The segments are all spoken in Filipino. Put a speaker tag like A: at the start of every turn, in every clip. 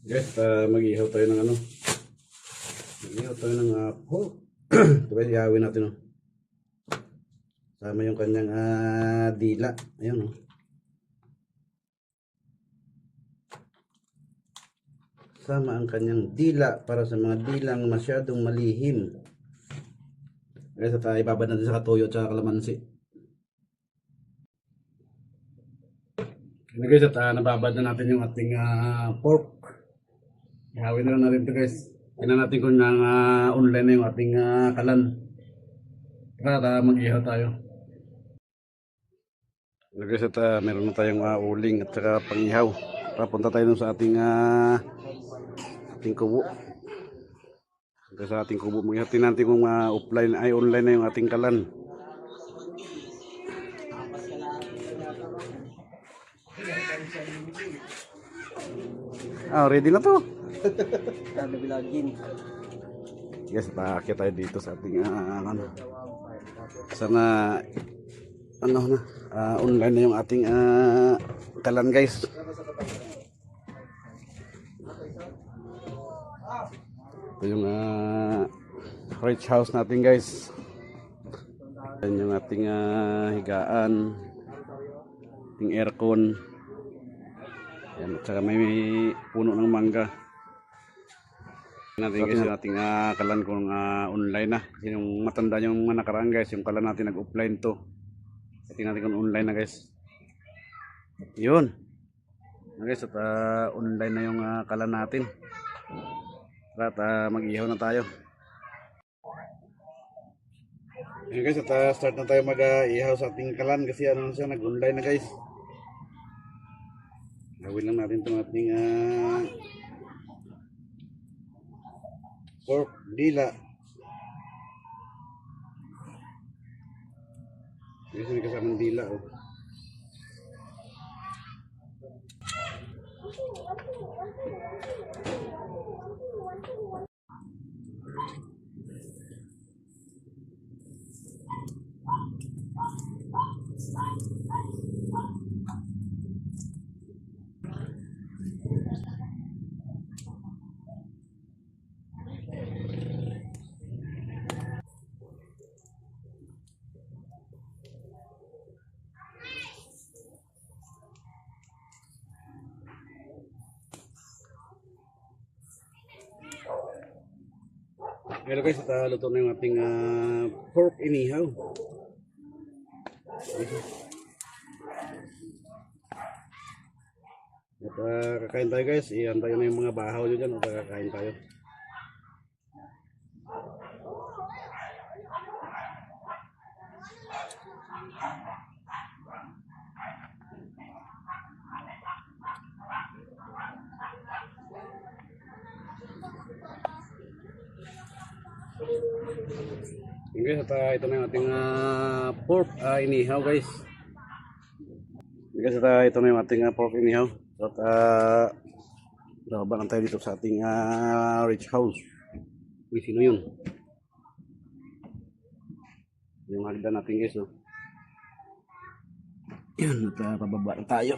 A: Guys, mag-ihaw tayo ng ano. Mag-ihaw tayo ng pork. Ito guys, ihawin natin oh. Sama yung kanyang dila. Ayun oh. Sama ang kanyang dila para sa mga dilang masyadong malihim. Guys, at ibabad natin sa katuyo at sa kalamansi. Ano guys, at nababad na natin yung ating pork. Ihawin na lang natin ito guys. Tingnan natin kung online na yung ating kalan. Tara, mag-ihaw tayo. Ano guys, at meron na tayong uling at saka pang-ihaw. Papunta tayo dun sa ating kubo. Hanggang sa ating kubo. Mag-ihaw natin kung offline ay online na yung ating kalan. Ready na to. Yes, paakit tayo dito sa ating ano. Sana online na yung ating kalan guys. Ito yung rich house natin guys. Yan yung ating higaan, ating aircon. Yan, at saka may puno ng mangga. Natin guys yung ating kalan kung online na. Kasi yung matanda yung mga nakaraan guys, yung kalan natin nag-offline to. Tingnan natin kung online na guys. Yun. Guys, at online na yung kalan natin. At mag-ihaw na tayo. Yun guys, at start na tayo mag-ihaw sa ating kalan kasi ano siya, nag-online na guys. Gawin lang natin itong ating pork dila. Guys, may kasamang dila oh. Hello guys, at luto na yung ating pork inihaw. At kakain tayo guys, iyan tayo na yung mga bahaw nyo dyan at kakain tayo. Guys, at ito na yung ating pork inihaw guys. Guys, at ito na yung ating pork inihaw. At laban tayo dito sa ating rich house. Uy, sino yun? Yung hagdan natin guys, no? Yan, at pababa na tayo.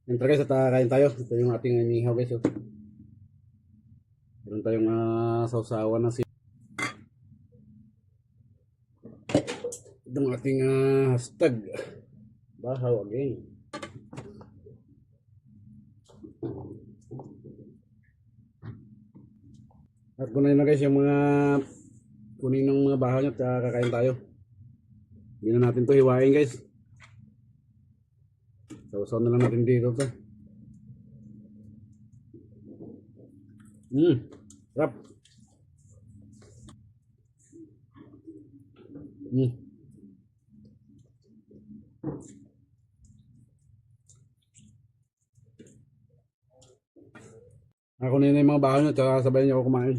A: Ito guys, at kain tayo. Ito yung ating inihaw guys. Oh. Meron tayong sausawan na itong ating hashtag bahaw again. At kunin na guys yung mga kunin ng mga bahaw niya at kakain tayo. Hindi na natin to hiwain guys. Sausaw na lang natin dito to. Sarap. Ako na yun yung mga bahaw nyo, tsaka sabayan nyo ako kumain.